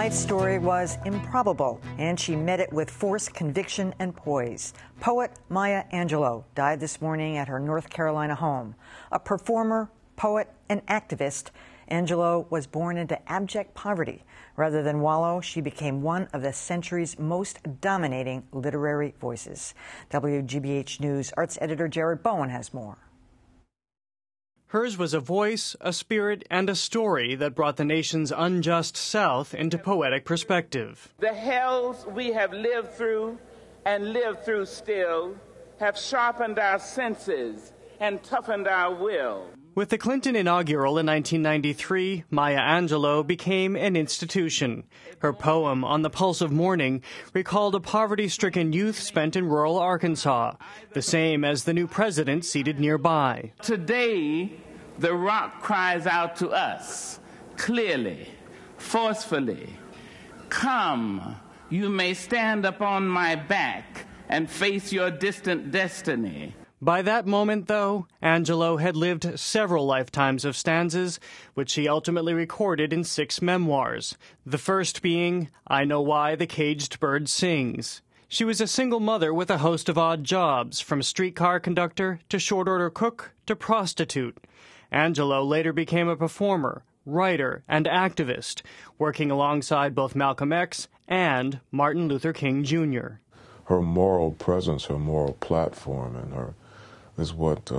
Tonight's story was improbable, and she met it with force, conviction, and poise. Poet Maya Angelou died this morning at her North Carolina home. A performer, poet, and activist, Angelou was born into abject poverty. Rather than wallow, she became one of the century's most dominating literary voices. WGBH News arts editor Jared Bowen has more. Hers was a voice, a spirit, and a story that brought the nation's unjust South into poetic perspective. The hells we have lived through and live through still have sharpened our senses and toughened our will. With the Clinton inaugural in 1993, Maya Angelou became an institution. Her poem, On the Pulse of Morning, recalled a poverty-stricken youth spent in rural Arkansas, the same as the new president seated nearby. Today, the rock cries out to us, clearly, forcefully, "Come, you may stand upon my back and face your distant destiny." By that moment, though, Angelou had lived several lifetimes of stanzas, which she ultimately recorded in 6 memoirs, the first being I Know Why the Caged Bird Sings. She was a single mother with a host of odd jobs, from streetcar conductor to short-order cook to prostitute. Angelou later became a performer, writer, and activist, working alongside both Malcolm X and Martin Luther King Jr. Her moral presence, her moral platform, and her is what,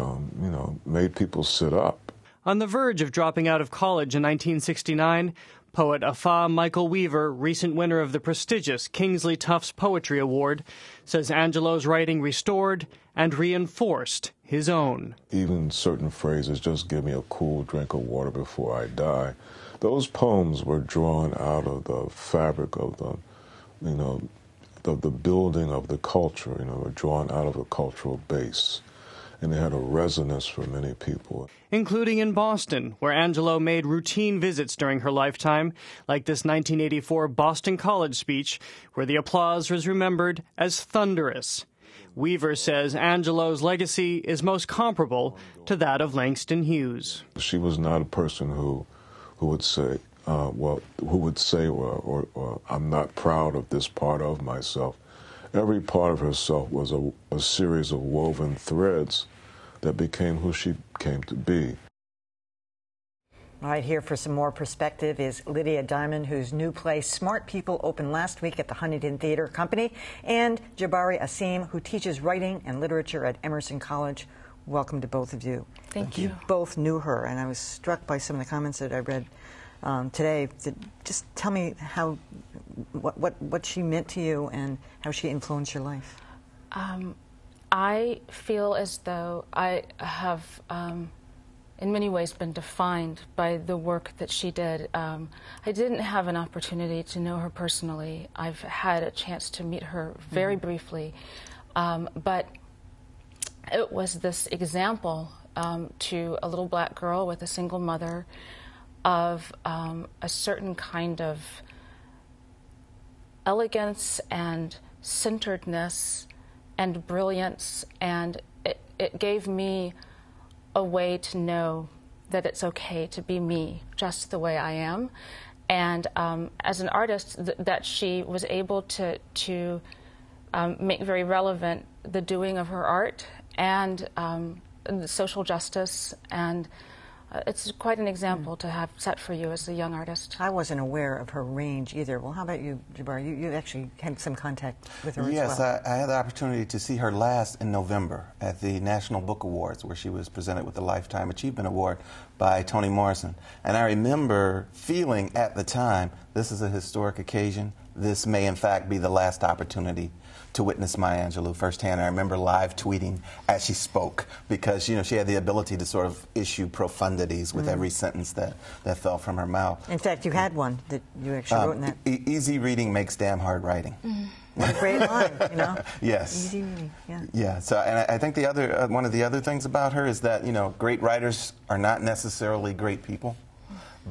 made people sit up. On the verge of dropping out of college in 1969, poet Afaa Michael Weaver, recent winner of the prestigious Kingsley Tufts Poetry Award, says Angelou's writing restored and reinforced his own. Even certain phrases, "just give me a cool drink of water before I die," those poems were drawn out of the fabric of the building of the culture, were drawn out of a cultural base. And they had a resonance for many people. Including in Boston, where Angelou made routine visits during her lifetime, like this 1984 Boston College speech, where the applause was remembered as thunderous. Weaver says Angelou's legacy is most comparable to that of Langston Hughes. She was not a person who would say, or I'm not proud of this part of myself. Every part of herself was a series of woven threads that became who she came to be. Right here for some more perspective is Lydia Diamond, whose new play Smart People opened last week at the Huntington Theater Company, and Jabari Asim, who teaches writing and literature at Emerson College. Welcome to both of you. Thank you. You both knew her, and I was struck by some of the comments that I read today. Just tell me what she meant to you and how she influenced your life. I feel as though I have, in many ways, been defined by the work that she did. I didn't have an opportunity to know her personally. I've had a chance to meet her very briefly, but it was this example to a little black girl with a single mother of a certain kind of elegance and centeredness and brilliance, and it gave me a way to know that it's okay to be me, just the way I am. And as an artist, that she was able to make very relevant the doing of her art and the social justice, and it's quite an example to have set for you as a young artist. I wasn't aware of her range either. Well, how about you, Jabari? You actually had some contact with her as well. Yes, I had the opportunity to see her last in November at the National Book Awards, where she was presented with the Lifetime Achievement Award by Toni Morrison. And I remember feeling at the time, this is a historic occasion. This may, in fact, be the last opportunity to witness Maya Angelou firsthand. I remember live tweeting as she spoke, because she had the ability to sort of issue profundities with every sentence that fell from her mouth. In fact, you had one that you actually wrote in that. Easy reading makes damn hard writing. What a great line, Yes. Easy reading, yeah. Yeah. So, and I think the other one of the other things about her is that great writers are not necessarily great people.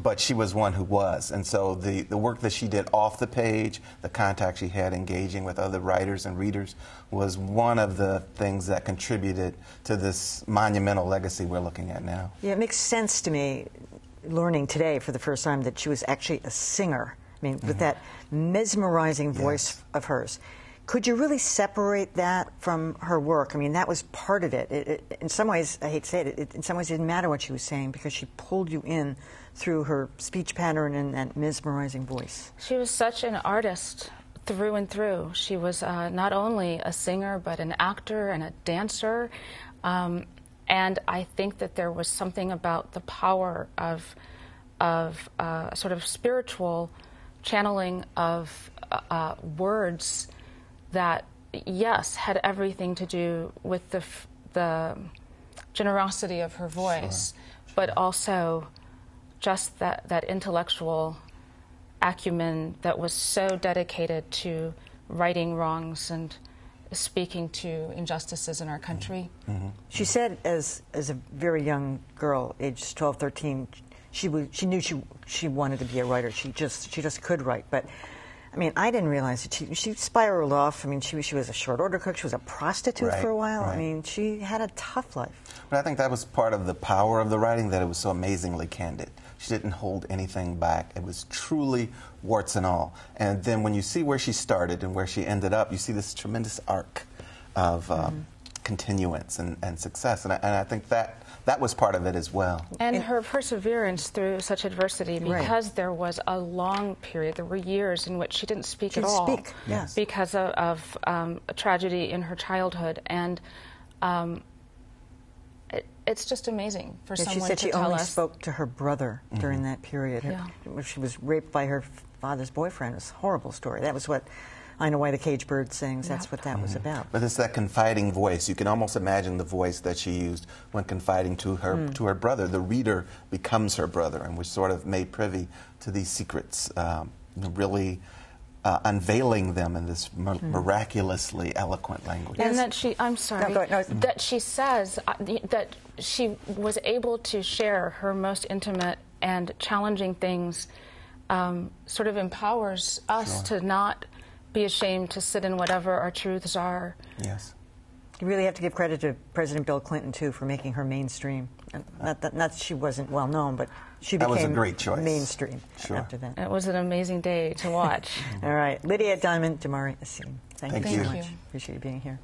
But she was one who was, and so the work that she did off the page, the contact she had engaging with other writers and readers, was one of the things that contributed to this monumental legacy we're looking at now. Yeah, it makes sense to me, learning today for the first time that she was actually a singer I mean, with that mesmerizing voice of hers. Could you really separate that from her work? I mean, that was part of it. In some ways, I hate to say it, in some ways it didn't matter what she was saying because she pulled you in through her speech pattern and that mesmerizing voice. She was such an artist through and through. She was not only a singer, but an actor and a dancer. And I think that there was something about the power of sort of spiritual channeling of words that, yes, had everything to do with the generosity of her voice, but also just that intellectual acumen that was so dedicated to righting wrongs and speaking to injustices in our country. She said as a very young girl, age 12, 13, she knew she wanted to be a writer. She just could write. But I mean, I didn't realize that she spiraled off. I mean, she was a short order cook. She was a prostitute for a while. I mean, she had a tough life. But I think that was part of the power of the writing, that it was so amazingly candid. She didn't hold anything back. It was truly warts and all. And then when you see where she started and where she ended up, you see this tremendous arc of continuance and success. And I think that was part of it as well. And her perseverance through such adversity, because there was a long period, there were years in which she didn't speak at all because of a tragedy in her childhood. And it's just amazing for someone to tell us. She said she only spoke to her brother during that period. She was raped by her father's boyfriend. It was a horrible story. That was what I Know Why the Caged Bird Sings. That's what that was about. But it's that confiding voice. You can almost imagine the voice that she used when confiding to her brother. The reader becomes her brother, and was sort of made privy to these secrets, really unveiling them in this miraculously eloquent language. And that she, I'm sorry, that she says that she was able to share her most intimate and challenging things, sort of empowers us to not be ashamed to sit in whatever our truths are. Yes. You really have to give credit to President Bill Clinton, too, for making her mainstream. Not that she wasn't well known, but she became that was a great choice. Mainstream after that. It was an amazing day to watch. All right. Lydia Diamond, Damari Asim. Thank you so much. Appreciate you being here.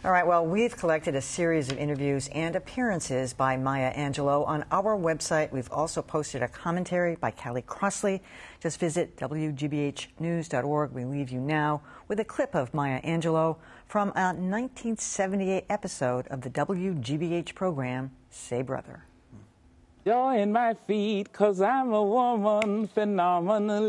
All right, well, we've collected a series of interviews and appearances by Maya Angelou on our website. We've also posted a commentary by Callie Crossley. Just visit WGBHnews.org. We leave you now with a clip of Maya Angelou from a 1978 episode of the WGBH program, Say Brother. Joy in my feet, 'cause I'm a woman, phenomenal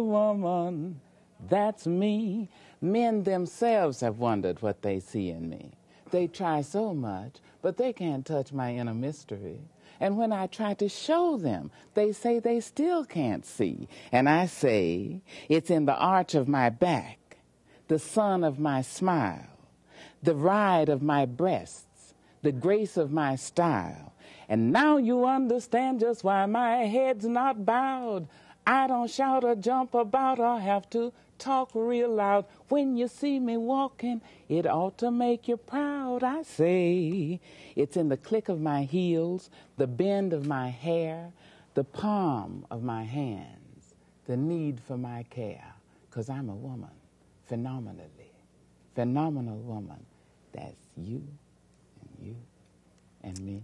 woman. That's me. Men themselves have wondered what they see in me. They try so much, but they can't touch my inner mystery. And when I try to show them, they say they still can't see. And I say, it's in the arch of my back, the sun of my smile, the ride of my breasts, the grace of my style. And now you understand just why my head's not bowed. I don't shout or jump about or have to talk real loud. When you see me walking, it ought to make you proud. I say, it's in the click of my heels, the bend of my hair, the palm of my hands, the need for my care. 'Cause I'm a woman, phenomenal woman. That's you and me.